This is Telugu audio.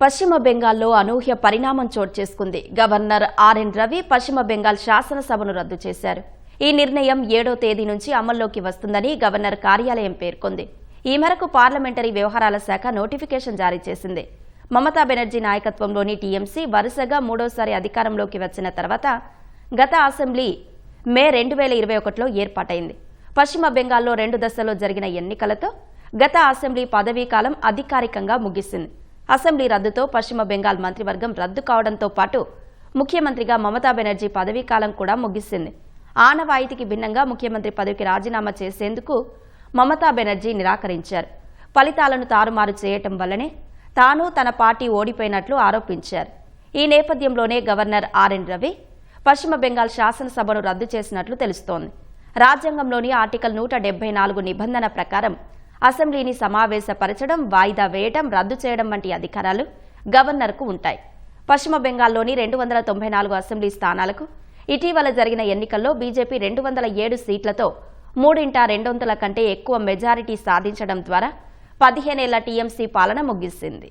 పశ్చిమ బెంగాల్లో అనూహ్య పరిణామం చోటు చేసుకుంది. గవర్నర్ ఆర్ఎన్ రవి పశ్చిమ బెంగాల్ శాసనసభను రద్దు చేశారు. ఈ నిర్ణయం 7వ తేదీ నుంచి అమల్లోకి వస్తుందని గవర్నర్ కార్యాలయం పేర్కొంది. ఈ మేరకు పార్లమెంటరీ వ్యవహారాల శాఖ నోటిఫికేషన్ జారీ చేసింది. మమతా బెనర్జీ నాయకత్వంలోని టీఎంసీ వరుసగా మూడోసారి అధికారంలోకి వచ్చిన తర్వాత గత అసెంబ్లీ మే 2021లో ఏర్పాటైంది. పశ్చిమ బెంగాల్లో 2 దశల్లో జరిగిన ఎన్నికలతో గత అసెంబ్లీ పదవీకాలం అధికారికంగా ముగిసింది. అసెంబ్లీ రద్దుతో పశ్చిమ బెంగాల్ మంత్రివర్గం రద్దు కావడంతో పాటు ముఖ్యమంత్రిగా మమతా బెనర్జీ పదవీకాలం కూడా ముగిసింది. ఆనవాయితీకి భిన్నంగా ముఖ్యమంత్రి పదవికి రాజీనామా చేసేందుకు మమతా బెనర్జీ నిరాకరించారు. ఫలితాలను తారుమారు చేయటం వల్లనే తాను తన పార్టీ ఓడిపోయినట్లు ఆరోపించారు. ఈ నేపథ్యంలోనే గవర్నర్ ఆర్ఎన్ రవి పశ్చిమ బెంగాల్ శాసనసభను రద్దు చేసినట్లు తెలుస్తోంది. రాజ్యాంగంలోని ఆర్టికల్ 174 నిబంధన ప్రకారం అసెంబ్లీని సమావేశపరచడం, వాయిదా వేయడం, రద్దు చేయడం వంటి అధికారాలు గవర్నర్కు ఉంటాయి. పశ్చిమ బెంగాల్లోని 294 అసెంబ్లీ స్థానాలకు ఇటీవల జరిగిన ఎన్నికల్లో బీజేపీ 207 సీట్లతో 3/2 కంటే ఎక్కువ మెజారిటీ సాధించడం ద్వారా 15 ఏళ్ల టీఎంసీ పాలన ముగిసింది.